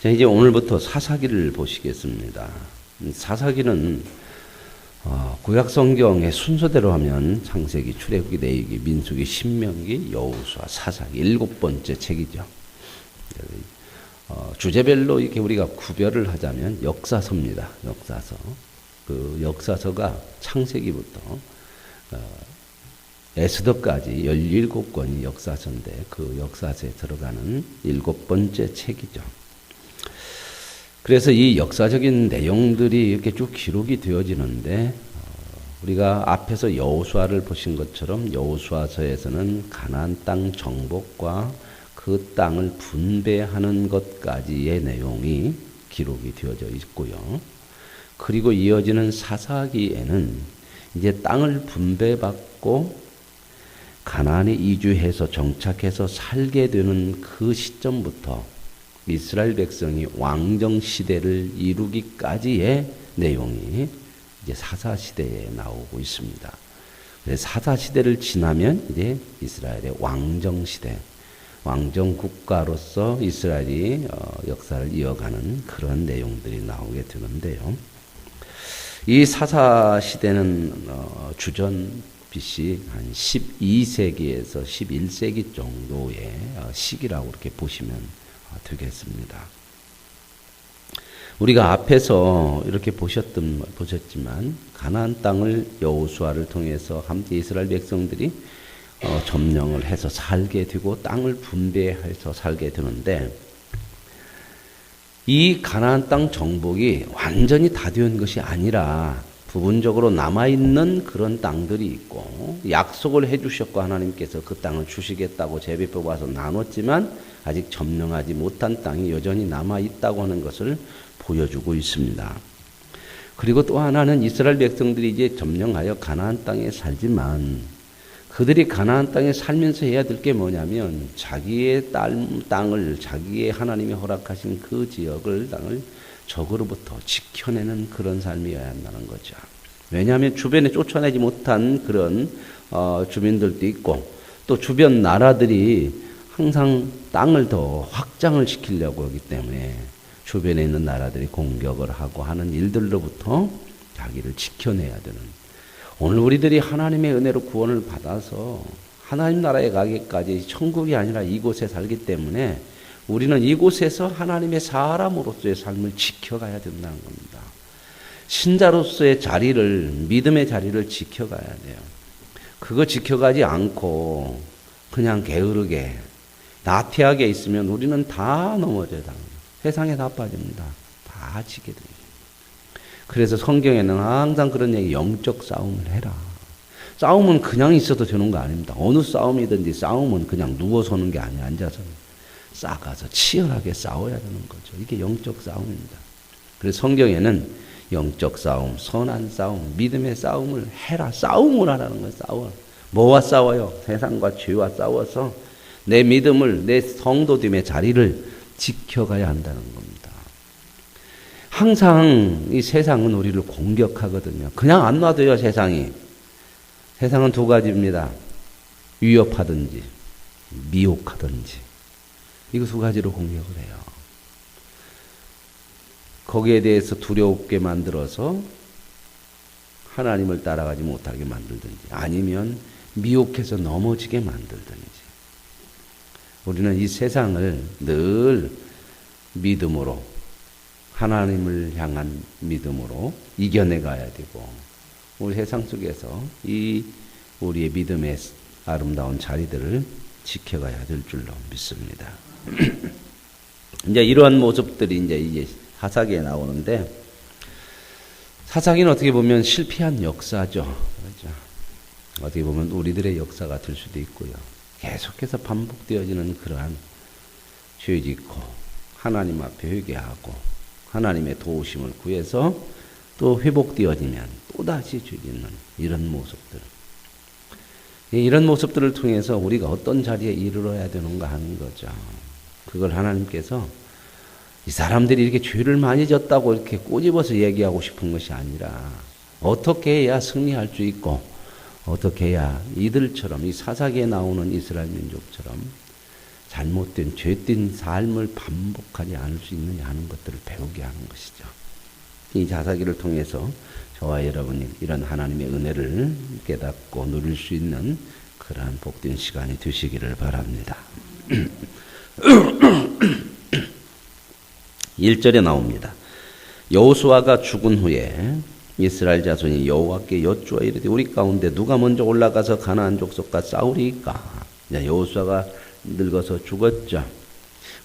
자, 이제 오늘부터 사사기를 보시겠습니다. 사사기는 구약 성경의 순서대로 하면 창세기, 출애굽기, 레위기, 민수기, 신명기, 여호수아, 사사기 7번째 책이죠. 주제별로 이렇게 우리가 구별을 하자면 역사서입니다. 역사서. 그 역사서가 창세기부터 에스더까지 17권이 역사서인데 그 역사서에 들어가는 7번째 책이죠. 그래서 이 역사적인 내용들이 이렇게 쭉 기록이 되어지는데 우리가 앞에서 여호수아를 보신 것처럼 여호수아서에서는 가나안 땅 정복과 그 땅을 분배하는 것까지의 내용이 기록이 되어져 있고요. 그리고 이어지는 사사기에는 이제 땅을 분배받고 가나안에 이주해서 정착해서 살게 되는 그 시점부터 이스라엘 백성이 왕정 시대를 이루기까지의 내용이 이제 사사 시대에 나오고 있습니다. 사사 시대를 지나면 이제 이스라엘의 왕정 시대, 왕정 국가로서 이스라엘이 역사를 이어가는 그런 내용들이 나오게 되는데요. 이 사사 시대는 주전 BC 한 12세기에서 11세기 정도의 시기라고 이렇게 보시면 되겠습니다. 우리가 앞에서 이렇게 보셨지만 가나안 땅을 여호수아를 통해서 함께 이스라엘 백성들이 점령을 해서 살게 되고 땅을 분배해서 살게 되는데 이 가나안 땅 정복이 완전히 다 된 것이 아니라 부분적으로 남아있는 그런 땅들이 있고 약속을 해주셨고 하나님께서 그 땅을 주시겠다고 제비 뽑아서 나눴지만 아직 점령하지 못한 땅이 여전히 남아있다고 하는 것을 보여주고 있습니다. 그리고 또 하나는 이스라엘 백성들이 이제 점령하여 가나안 땅에 살지만 그들이 가나안 땅에 살면서 해야 될 게 뭐냐면 자기의 땅을 자기의 하나님이 허락하신 그 지역을 땅을 적으로부터 지켜내는 그런 삶이어야 한다는 거죠. 왜냐하면 주변에 쫓아내지 못한 그런 주민들도 있고 또 주변 나라들이 항상 땅을 더 확장을 시키려고 하기 때문에 주변에 있는 나라들이 공격을 하고 하는 일들로부터 자기를 지켜내야 되는, 오늘 우리들이 하나님의 은혜로 구원을 받아서 하나님 나라에 가기까지 천국이 아니라 이곳에 살기 때문에 우리는 이곳에서 하나님의 사람으로서의 삶을 지켜가야 된다는 겁니다. 신자로서의 자리를, 믿음의 자리를 지켜가야 돼요. 그거 지켜가지 않고 그냥 게으르게 나태하게 있으면 우리는 다 넘어져요. 세상에 다 빠집니다. 다 지게 돼요. 그래서 성경에는 항상 그런 얘기, 영적 싸움을 해라. 싸움은 그냥 있어도 되는 거 아닙니다. 어느 싸움이든지 싸움은 그냥 누워서 하는 게 아니에요. 앉아서 싸가서 치열하게 싸워야 되는 거죠. 이게 영적 싸움입니다. 그래서 성경에는 영적 싸움, 선한 싸움, 믿음의 싸움을 해라. 싸움을 하라는 거예요. 싸워. 뭐와 싸워요? 세상과 죄와 싸워서 내 믿음을, 내 성도됨의 자리를 지켜가야 한다는 겁니다. 항상 이 세상은 우리를 공격하거든요. 그냥 안 놔둬요, 세상이. 세상은 두 가지입니다. 위협하든지, 미혹하든지. 이거 두 가지로 공격을 해요. 거기에 대해서 두렵게 만들어서 하나님을 따라가지 못하게 만들든지, 아니면 미혹해서 넘어지게 만들든지. 우리는 이 세상을 늘 믿음으로, 하나님을 향한 믿음으로 이겨내가야 되고, 우리 세상 속에서 이 우리의 믿음의 아름다운 자리들을 지켜가야 될 줄로 믿습니다. 이제 이러한 모습들이 이제 사사기에 나오는데, 사사기는 어떻게 보면 실패한 역사죠. 그렇죠? 어떻게 보면 우리들의 역사가 될 수도 있고요. 계속해서 반복되어지는 그러한 죄 짓고 하나님 앞에 회개하고 하나님의 도우심을 구해서 또 회복되어지면 또다시 죄 짓는 이런 모습들. 이런 모습들을 통해서 우리가 어떤 자리에 이르러야 되는가 하는 거죠. 그걸 하나님께서 이 사람들이 이렇게 죄를 많이 졌다고 이렇게 꼬집어서 얘기하고 싶은 것이 아니라 어떻게 해야 승리할 수 있고 어떻게 해야 이들처럼 이 사사기에 나오는 이스라엘 민족처럼 잘못된 죄된 삶을 반복하지 않을 수 있느냐 하는 것들을 배우게 하는 것이죠. 이 자사기를 통해서 저와 여러분이 이런 하나님의 은혜를 깨닫고 누릴 수 있는 그러한 복된 시간이 되시기를 바랍니다. 1절에 나옵니다. 여호수아가 죽은 후에 이스라엘 자손이 여호와께 여쭈어 이르되 우리 가운데 누가 먼저 올라가서 가나안 족속과 싸우리이까. 여호수아가 늙어서 죽었죠.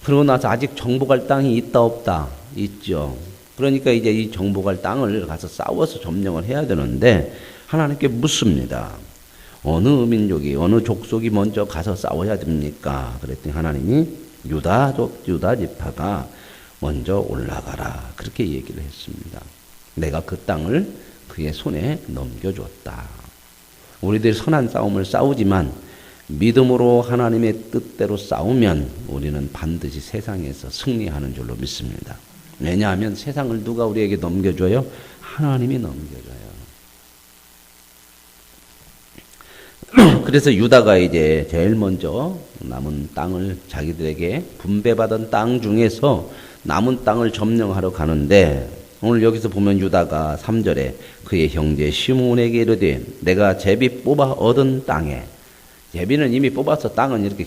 그러고 나서 아직 정복할 땅이 있다 없다? 있죠. 그러니까 이제 이 정복할 땅을 가서 싸워서 점령을 해야 되는데 하나님께 묻습니다. 어느 민족이 어느 족속이 먼저 가서 싸워야 됩니까? 그랬더니 하나님이 유다 지파가 먼저 올라가라 그렇게 얘기를 했습니다. 내가 그 땅을 그의 손에 넘겨줬다. 우리들이 선한 싸움을 싸우지만 믿음으로 하나님의 뜻대로 싸우면 우리는 반드시 세상에서 승리하는 줄로 믿습니다. 왜냐하면 세상을 누가 우리에게 넘겨줘요? 하나님이 넘겨줘요. 그래서 유다가 이제 제일 먼저 남은 땅을 자기들에게 분배받은 땅 중에서 남은 땅을 점령하러 가는데 오늘 여기서 보면 유다가 3절에 그의 형제 시므온에게 이르되 내가 제비 뽑아 얻은 땅에 제비는 이미 뽑아서 땅은 이렇게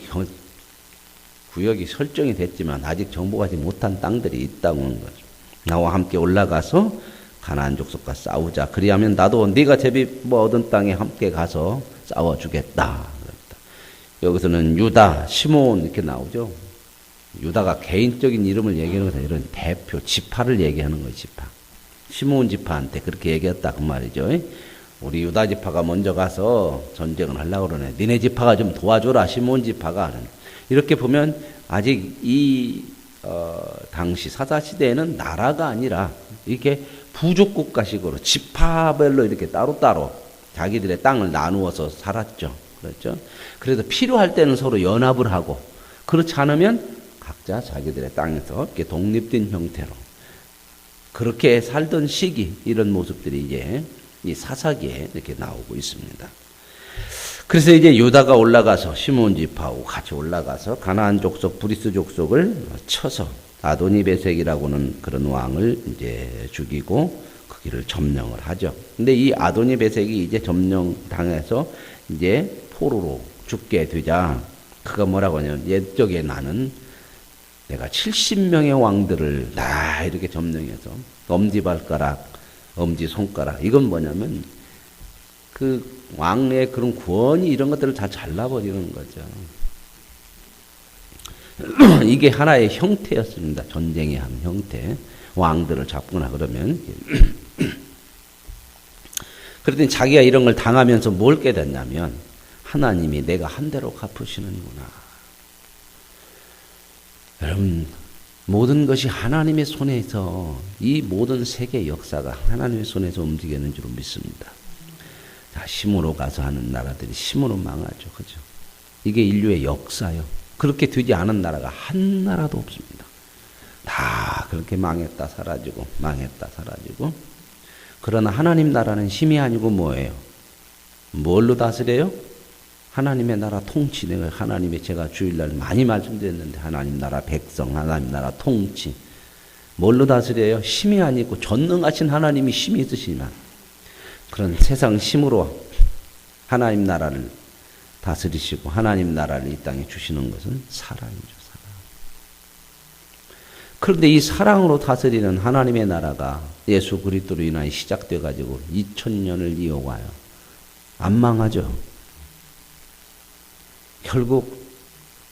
구역이 설정이 됐지만 아직 정복하지 못한 땅들이 있다고 하는 거죠. 나와 함께 올라가서 가나안 족속과 싸우자. 그리하면 나도 네가 제비 뽑아 얻은 땅에 함께 가서 싸워주겠다. 여기서는 유다, 시므온 이렇게 나오죠. 유다가 개인적인 이름을 얘기하는 것은 이런 대표 지파를 얘기하는 거예요. 지파. 시므온 지파한테 그렇게 얘기했다 그 말이죠. 우리 유다 지파가 먼저 가서 전쟁을 하려고 그러네. 니네 지파가 좀 도와줘라. 시므온 지파가. 이렇게 보면 아직 이 당시 사사시대에는 나라가 아니라 이렇게 부족국가식으로 지파별로 이렇게 따로따로 자기들의 땅을 나누어서 살았죠. 그렇죠? 그래서 필요할 때는 서로 연합을 하고 그렇지 않으면 각자 자기들의 땅에서 이렇게 독립된 형태로 그렇게 살던 시기 이런 모습들이 이제 이 사사기에 이렇게 나오고 있습니다. 그래서 이제 유다가 올라가서 시므온 지파하고 같이 올라가서 가나안 족속 브리스 족속을 쳐서 아도니베섹이라고는 그런 왕을 이제 죽이고 그 길을 점령을 하죠. 근데 이 아도니베섹이 이제 점령당해서 이제 포로로 죽게 되자 그가 뭐라고 하냐면 옛적에 나는 내가 70명의 왕들을 다 이렇게 점령해서 엄지발가락, 엄지손가락 이건 뭐냐면 그 왕래의 그런 권위 이런 것들을 다 잘라버리는 거죠. 이게 하나의 형태였습니다. 전쟁의 한 형태. 왕들을 잡거나 그러면. 그랬더니 자기가 이런 걸 당하면서 뭘 깨닫냐면 하나님이 내가 한 대로 갚으시는구나. 여러분 모든 것이 하나님의 손에서 이 모든 세계 역사가 하나님의 손에서 움직이는 줄 믿습니다. 자, 힘으로 가서 하는 나라들이 힘으로 망하죠. 그죠? 이게 인류의 역사요. 그렇게 되지 않은 나라가 한 나라도 없습니다. 다 그렇게 망했다 사라지고 망했다 사라지고. 그러나 하나님 나라는 힘이 아니고 뭐예요? 뭘로 다스려요? 하나님의 나라 통치. 내가 하나님의 제가 주일날 많이 말씀드렸는데 하나님 나라 백성, 하나님 나라 통치. 뭘로 다스려요? 힘이 아니고 전능하신 하나님이 힘이 있으시지만 그런 세상 힘으로 하나님 나라를 다스리시고 하나님 나라를 이 땅에 주시는 것은 사랑이죠. 사랑. 그런데 이 사랑으로 다스리는 하나님의 나라가 예수 그리스도로 인하여 시작돼 가지고 2000년을 이어가요. 안 망하죠. 결국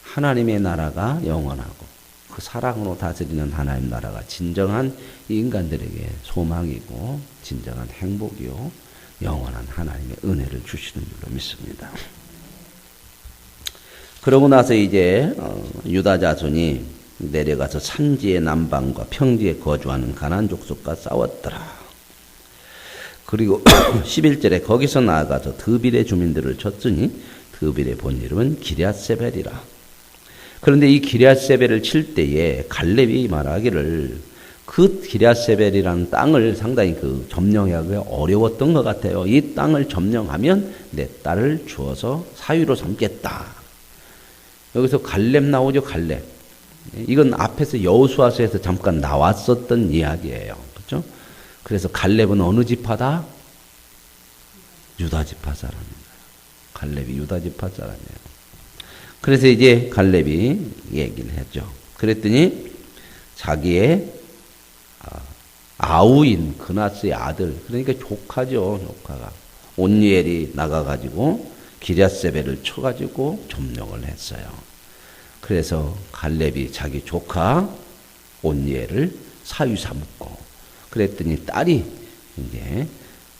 하나님의 나라가 영원하고 그 사랑으로 다스리는 하나님 나라가 진정한 인간들에게 소망이고 진정한 행복이요 영원한 하나님의 은혜를 주시는 줄로 믿습니다. 그러고 나서 이제 유다 자손이 내려가서 산지의 남방과 평지에 거주하는 가나안 족속과 싸웠더라. 그리고 11절에 거기서 나아가서 드빌의 주민들을 쳤으니 드빌의 본 이름은 기럇세벨이라. 그런데 이 기럇세벨을 칠 때에 갈렙이 말하기를 그 기럇세벨이라는 땅을 상당히 그 점령하기 어려웠던 것 같아요. 이 땅을 점령하면 내 딸을 주어서 사위로 삼겠다. 여기서 갈렙 나오죠, 갈렙. 이건 앞에서 여호수아서에서 잠깐 나왔었던 이야기예요. 그렇죠? 그래서 갈렙은 어느 지파다? 유다 지파 사람입니다. 갈렙이 유다 지파 사람이에요. 그래서 이제 갈렙이 얘기를 했죠. 그랬더니 자기의 아우인 그나스의 아들, 그러니까 조카죠, 조카가 온니엘이 나가가지고 기랴세벨을 쳐가지고 점령을 했어요. 그래서 갈렙이 자기 조카 온니엘을 사위 삼고, 그랬더니 딸이 이제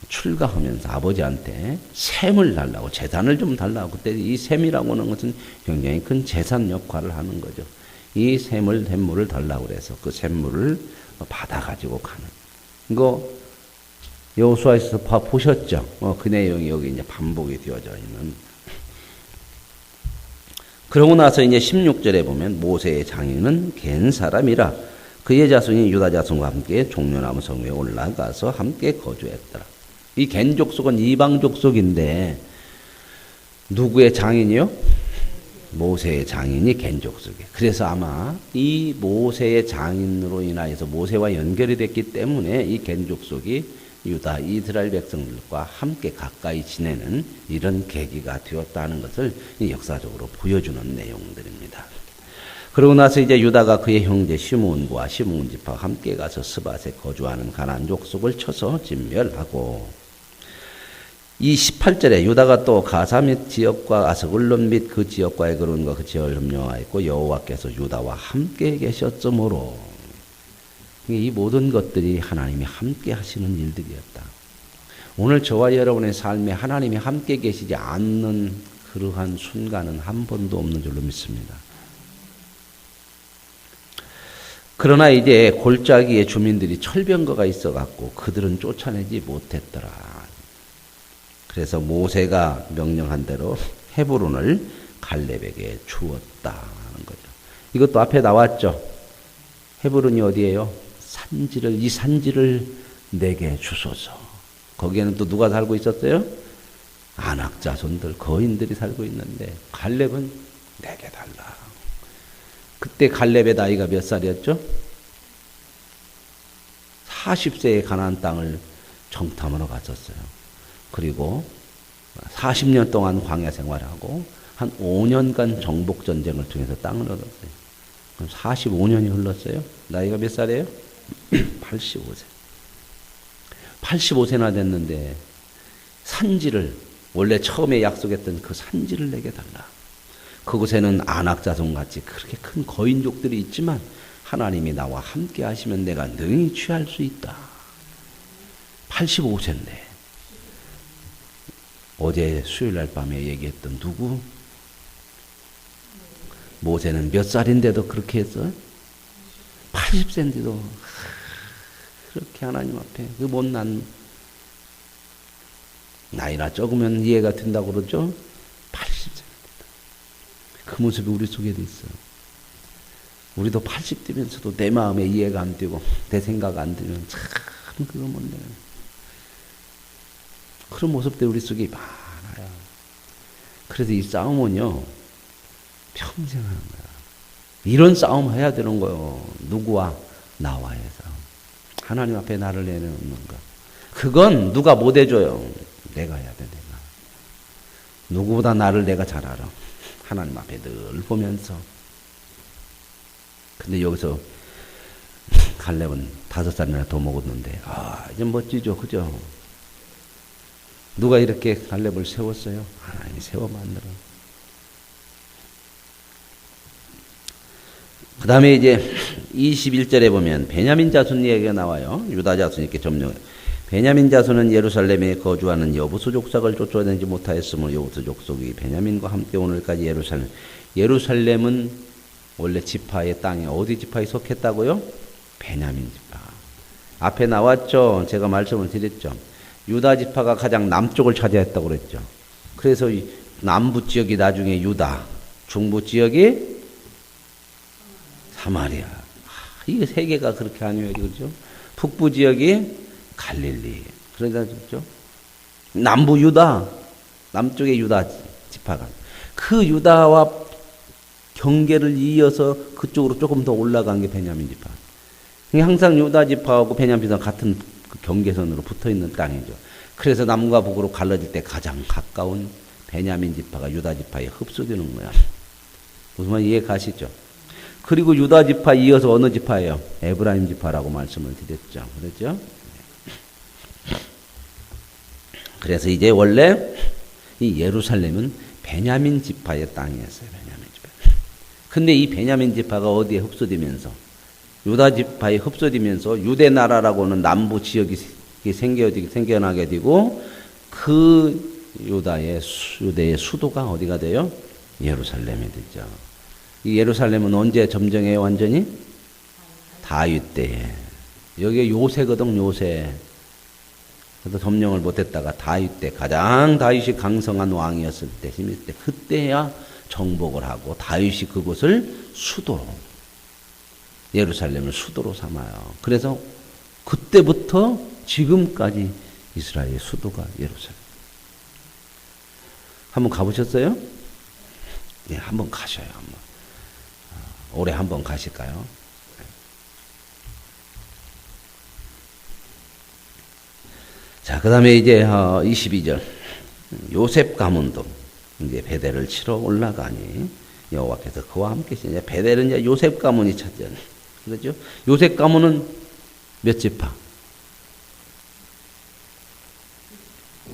출가하면서 아버지한테 셈을 달라고, 재산을 좀 달라고. 그때 이 셈이라고 하는 것은 굉장히 큰 재산 역할을 하는 거죠. 이 셈을, 샘물을 달라고 그래서 그 샘물을 받아가지고 가는. 이거 여호수아에서 보셨죠? 그 내용이 여기 이제 반복이 되어져 있는. 그러고 나서 이제 16절에 보면 모세의 장인은 겐 사람이라 그의 자손이 유다 자손과 함께 종려나무 성 위에 올라가서 함께 거주했더라. 이 겐 족속은 이방 족속인데 누구의 장인이요? 모세의 장인이 겐 족속이에요. 그래서 아마 이 모세의 장인으로 인하여서 모세와 연결이 됐기 때문에 이 겐 족속이 유다 이스라엘 백성들과 함께 가까이 지내는 이런 계기가 되었다는 것을 역사적으로 보여주는 내용들입니다. 그러고 나서 이제 유다가 그의 형제 시므온과 시므온 지파와 함께 가서 스밧에 거주하는 가나안 족속을 쳐서 진멸하고, 이 18절에 유다가 또 가사 및 지역과 아스글론 및 그 지역과의 거론과 그 지역을 점령하였고 여호와께서 유다와 함께 계셨으므로, 이 모든 것들이 하나님이 함께 하시는 일들이었다. 오늘 저와 여러분의 삶에 하나님이 함께 계시지 않는 그러한 순간은 한 번도 없는 줄로 믿습니다. 그러나 이제 골짜기의 주민들이 철병거가 있어갖고 그들은 쫓아내지 못했더라. 그래서 모세가 명령한 대로 헤브론을 갈렙에게 주었다는 거죠. 이것도 앞에 나왔죠. 헤브론이 어디예요? 이 산지를 내게 주소서. 거기에는 또 누가 살고 있었어요? 아낙 자손들, 거인들이 살고 있는데 갈렙은 내게 달라. 그때 갈렙의 나이가 몇 살이었죠? 40세에 가나안 땅을 정탐하러 갔었어요. 그리고 40년 동안 광야 생활하고 한 5년간 정복 전쟁을 통해서 땅을 얻었어요. 그럼 45년이 흘렀어요. 나이가 몇 살이에요? 85세. 85세나 됐는데 산지를, 원래 처음에 약속했던 그 산지를 내게 달라. 그곳에는 아낙 자손같이 그렇게 큰 거인족들이 있지만 하나님이 나와 함께 하시면 내가 능히 취할 수 있다. 85세인데 어제 수요일날 밤에 얘기했던 누구? 모세는 몇 살인데도 그렇게 했어? 80세인데도 그렇게 하나님 앞에 그 못난, 나이나 적으면 이해가 된다고 그러죠? 80세. 그 모습이 우리 속에도 있어. 우리도 80대면서도 내 마음에 이해가 안 되고 내 생각 안 들면 참 그거 뭔데. 그런 모습들 우리 속에 많아요. 그래서 이 싸움은요 평생 하는 거야. 이런 싸움 해야 되는 거예요. 누구와? 나와의 싸움. 하나님 앞에 나를 내놓는 거. 그건 누가 못 해줘요. 내가 해야 돼. 내가. 누구보다 나를 내가 잘 알아. 하나님 앞에 늘 보면서. 근데 여기서 갈렙은 5살이나 더 먹었는데 이제 멋지죠. 그죠? 누가 이렇게 갈렙을 세웠어요? 하나님이 세워 만들어. 그 다음에 이제 21절에 보면 베냐민 자손 얘기가 나와요. 유다 자손이 이렇게 점령. 베냐민 자손은 예루살렘에 거주하는 여부수 족속을 쫓아내지 못하였으므로 여부수 족속이 베냐민과 함께 오늘까지 예루살렘은 원래 지파의 땅에 어디 지파에 속했다고요? 베냐민 지파. 앞에 나왔죠. 제가 말씀을 드렸죠. 유다 지파가 가장 남쪽을 차지했다고 그랬죠. 그래서 이 남부 지역이 나중에 유다, 중부 지역이 사마리아. 이게 세 개가 그렇게 아니에요, 그렇죠? 북부 지역이 갈릴리. 그러니까 그렇죠? 남부 유다, 남쪽의 유다 지파가 그 유다와 경계를 이어서 그쪽으로 조금 더 올라간 게 베냐민 지파. 항상 유다 지파하고 베냐민 지파가 같은 그 경계선으로 붙어 있는 땅이죠. 그래서 남과 북으로 갈라질 때 가장 가까운 베냐민 지파가 유다 지파에 흡수되는 거야. 무슨 말 이해 가시죠? 그리고 유다 지파 이어서 어느 지파예요? 에브라임 지파라고 말씀을 드렸죠. 그렇죠? 그래서 이제 원래 이 예루살렘은 베냐민 지파의 땅이었어요. 베냐민 지파. 근데 이 베냐민 지파가 어디에 흡수되면서 유다 지파에 흡수되면서 유대 나라라고는 남부 지역이 생겨나게 되고 그 유대의 수도가 어디가 돼요? 예루살렘이 되죠. 이 예루살렘은 언제 점령해요? 완전히? 다윗 때에. 여기 요새거든, 요새. 그래도 점령을 못했다가 다윗 때, 가장 다윗이 강성한 왕이었을 때, 힘 있을 때, 그때야 정복을 하고 다윗이 그곳을 수도로, 예루살렘을 수도로 삼아요. 그래서 그때부터 지금까지 이스라엘의 수도가 예루살렘. 한번 가보셨어요? 예, 한번 가셔요. 한번. 올해 한번 가실까요? 자, 그 다음에 이제 22절. 요셉 가문도 이제 베델을 치러 올라가니 여호와께서 그와 함께 이제 베델은 이제 요셉 가문이 차지하는. 그렇죠? 요셉 가문은 몇 지파?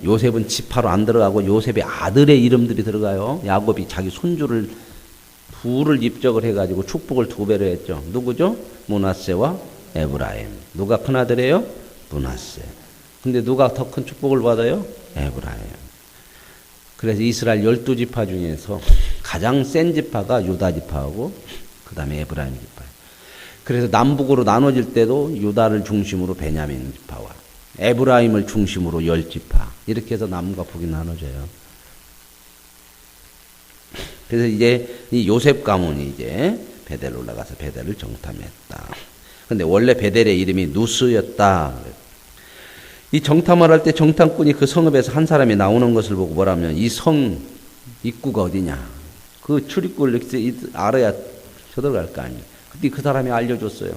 요셉은 지파로 안 들어가고 요셉의 아들의 이름들이 들어가요. 야곱이 자기 손주를 둘을 입적을 해가지고 축복을 2배로 했죠. 누구죠? 므낫세와 에브라임. 누가 큰아들이에요? 므낫세. 근데 누가 더 큰 축복을 받아요? 에브라임. 그래서 이스라엘 12지파 중에서 가장 센 지파가 유다 지파하고 그 다음에 에브라임 지파예요. 그래서 남북으로 나눠질 때도 유다를 중심으로 베냐민 지파와 에브라임을 중심으로 10지파 이렇게 해서 남과 북이 나눠져요. 그래서 이제 이 요셉 가문이 이제 베델로 올라가서 베델을 정탐했다. 근데 원래 베델의 이름이 누스였다. 이 정탐을 할 때 정탐꾼이 그 성읍에서 한 사람이 나오는 것을 보고 뭐라면 이 성 입구가 어디냐. 그 출입구를 알아야 쳐들어갈 거 아니에요. 그때 그 사람이 알려줬어요.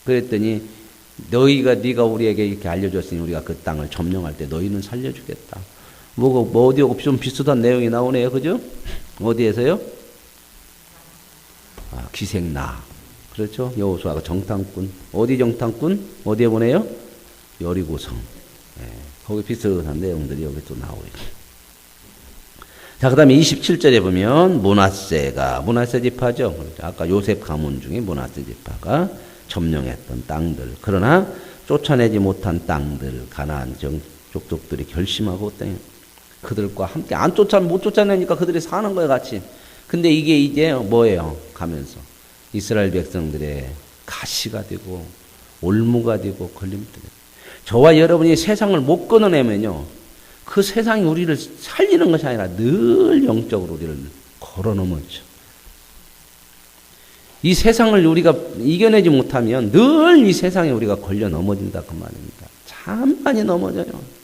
그랬더니 네가 우리에게 이렇게 알려줬으니 우리가 그 땅을 점령할 때 너희는 살려주겠다. 뭐 어디하고 좀 비슷한 내용이 나오네요. 그죠? 어디에서요? 기생나. 그렇죠? 여호수아가 정탐꾼. 어디 정탐꾼? 어디에 보내요? 여리고성. 네, 거기 비슷한 내용들이 여기 또 나오고 있어요. 자, 그 다음에 27절에 보면 므낫세 지파죠. 아까 요셉 가문 중에 므낫세 지파가 점령했던 땅들. 그러나 쫓아내지 못한 땅들, 가나안 족속들이 결심하고 그들과 함께 못 쫓아내니까 그들이 사는 거예요, 같이. 근데 이게 이제 뭐예요? 가면서 이스라엘 백성들의 가시가 되고 올무가 되고 걸림돌이. 저와 여러분이 세상을 못 끊어내면요, 그 세상이 우리를 살리는 것이 아니라 늘 영적으로 우리를 걸어넘었죠. 이 세상을 우리가 이겨내지 못하면 늘 이 세상에 우리가 걸려 넘어진다 그 말입니다. 참 많이 넘어져요.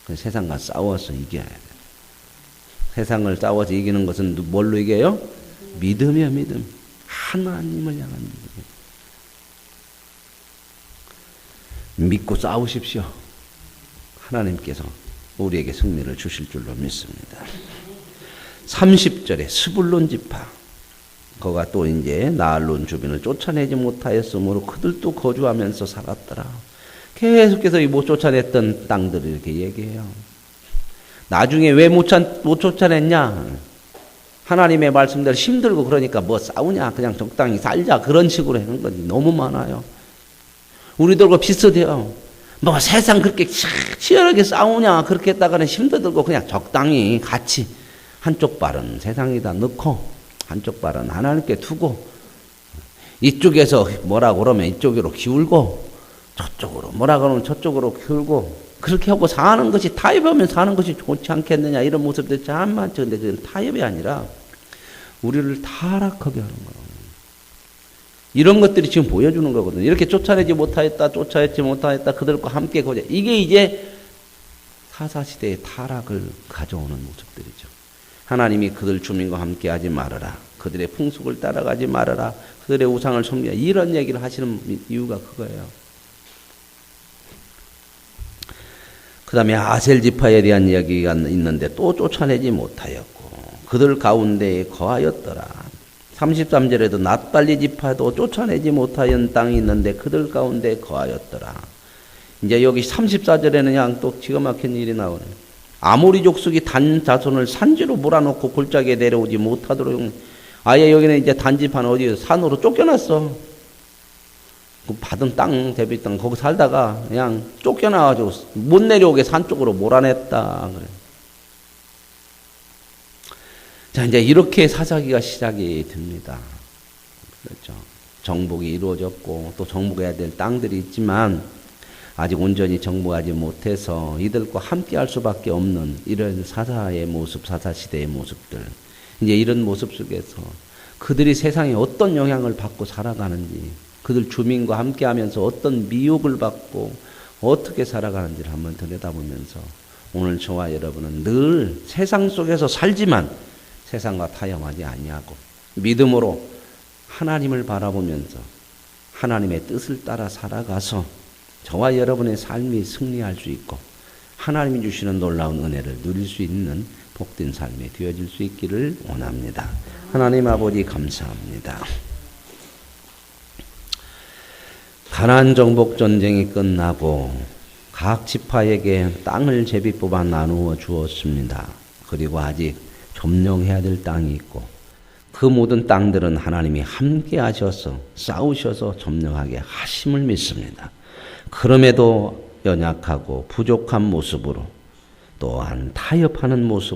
그 세상과 싸워서 이겨야 돼요. 세상을 싸워서 이기는 것은 뭘로 이겨요? 믿음이요, 믿음. 하나님을 향한 믿음. 믿고 싸우십시오. 하나님께서 우리에게 승리를 주실 줄로 믿습니다. 30절에 스불론 지파. 그가 또 이제 나알론 주민을 쫓아내지 못하였으므로 그들도 거주하면서 살았더라. 계속해서 못 쫓아냈던 땅들을 이렇게 얘기해요. 나중에 왜 못 쫓아냈냐? 하나님의 말씀대로 힘들고 그러니까 뭐 싸우냐? 그냥 적당히 살자. 그런 식으로 하는 거지. 너무 많아요. 우리들과 비슷해요. 뭐 세상 그렇게 치열하게 싸우냐? 그렇게 했다가는 힘들고 그냥 적당히 같이 한쪽 발은 세상에다 넣고 한쪽 발은 하나님께 두고 이쪽에서 뭐라 그러면 이쪽으로 기울고 저쪽으로 뭐라 그러면 저쪽으로 기울고 그렇게 하고 사는 것이 타협하면 사는 것이 좋지 않겠느냐 이런 모습들 참 많죠. 근데 그건 타협이 아니라 우리를 타락하게 하는 거예요. 이런 것들이 지금 보여주는 거거든요. 이렇게 쫓아내지 못하였다, 그들과 함께 거자. 이게 이제 사사시대의 타락을 가져오는 모습들이죠. 하나님이 그들 주민과 함께 하지 말아라. 그들의 풍속을 따라가지 말아라. 그들의 우상을 섬기라. 이런 얘기를 하시는 이유가 그거예요. 그 다음에 아셀 지파에 대한 이야기가 있는데 또 쫓아내지 못하였고 그들 가운데에 거하였더라. 33절에도 납달리 지파도 쫓아내지 못하였던 땅이 있는데 그들 가운데 거하였더라. 이제 여기 34절에는 그냥 또 기가 막힌 일이 나오네요. 아모리 족속이 단 자손을 산지로 몰아놓고 골짜기에 내려오지 못하도록 아예 여기는 이제 단지파는 어디 산으로 쫓겨났어. 그 받은 땅, 대비 땅 거기 살다가 그냥 쫓겨나가지고 못 내려오게 산 쪽으로 몰아냈다. 그래. 자, 이제 이렇게 사사기가 시작이 됩니다. 그렇죠. 정복이 이루어졌고 또 정복해야 될 땅들이 있지만 아직 온전히 정복하지 못해서 이들과 함께 할 수밖에 없는 이런 사사의 모습, 사사시대의 모습들. 이제 이런 모습 속에서 그들이 세상에 어떤 영향을 받고 살아가는지, 그들 주민과 함께 하면서 어떤 미혹을 받고 어떻게 살아가는지를 한번 들여다보면서 오늘 저와 여러분은 늘 세상 속에서 살지만 세상과 타협하지 아니하고 믿음으로 하나님을 바라보면서 하나님의 뜻을 따라 살아가서 저와 여러분의 삶이 승리할 수 있고 하나님이 주시는 놀라운 은혜를 누릴 수 있는 복된 삶이 되어질 수 있기를 원합니다. 하나님 아버지 감사합니다. 가나안 정복 전쟁이 끝나고 각 지파에게 땅을 제비 뽑아 나누어 주었습니다. 그리고 아직 점령해야 될 땅이 있고 그 모든 땅들은 하나님이 함께 하셔서 싸우셔서 점령하게 하심을 믿습니다. 그럼에도 연약하고 부족한 모습으로 또한 타협하는 모습